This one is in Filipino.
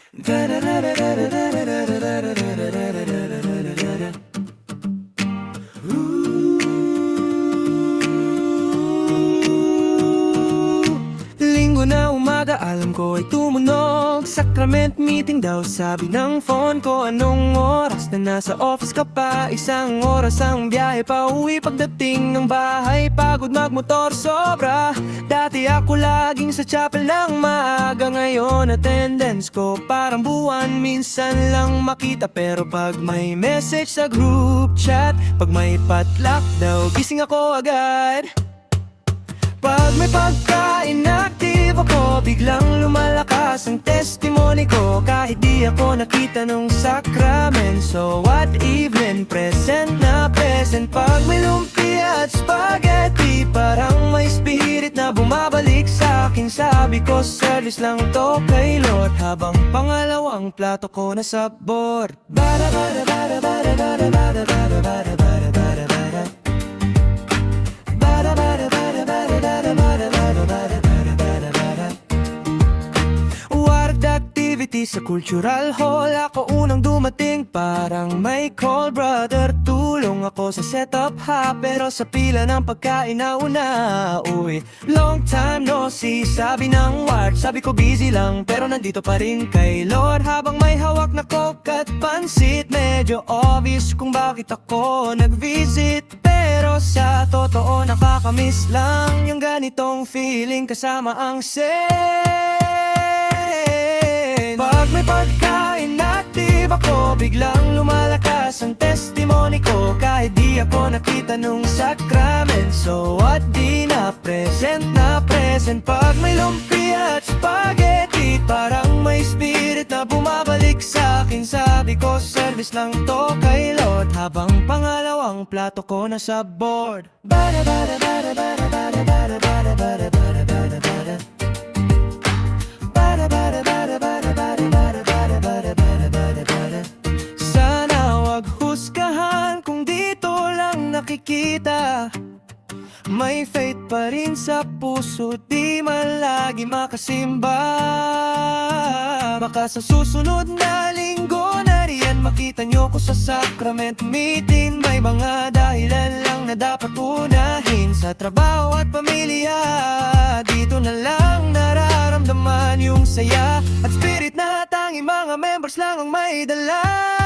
Linggo na umaga, alam ko ay tumunog. Sacrament meeting daw, sabi ng phone ko. Anong oras na nasa office ka pa? Isang oras ang biyahe pa uwi. Pagdating ng bahay, pagod magmotor sobra. Dati ako laging sa chapel ng maaga. Ngayon attendance ko parang buwan. Minsan lang makita, pero pag may message sa group chat, pag may potluck daw, gising ako agad. Pag may pagkain, active ako. Biglang lumalakas ang testimony ko. Kahit di ako nakita nung sakrament. So what evening, present na present. Pag may lumpia at spaghetti, parang may spirit na bumabalik sa akin. Sabi ko, service lang to kay Lord. Habang pangalawang plato ko nasa board. Bada bada bada bada bada bada bada bada bada bada bada. Bada bada bada bada bada bada bada bada bada bada bada. Ward activity sa cultural hall. Ako unang dumating, parang may call. Brother, tulong ako sa setup ha. Pero sa pila ng pagkain na una, uy, long time no see, sabi ng ward. Sabi ko busy lang, pero nandito pa rin kay Lord. Habang may hawak na coke at pansit, medyo obvious kung bakit ako nag-visit. Pero sa totoo, nakakamiss lang yung ganitong feeling kasama ang saint. Pag may pagkain, active ako. Biglang lumalakas ang testimony ko. Kahit di ako nakita nung sakrament. So what, di na present na present. Pag may lumpia at spaghetti, parang may spirit na bumabalik sa akin. Sabi ko, service lang to kay Lord. Habang pangalawang plato ko nasa board. Bada bada bada bada bada bada bada bada bada bada bada. Bada bada bada bada bada bada bada bada bada bada bada. Sana wag husgahan kung dito lang nakikita. May faith pa rin sa puso, di man lagi makasimba. Baka sa susunod na linggo na riyan makita nyo ko sa sacrament meeting. May mga dahilan lang na dapat unahin, sa trabaho at pamilya. Dito na lang nararamdaman yung saya at spirit na tanging mga members lang ang may dala.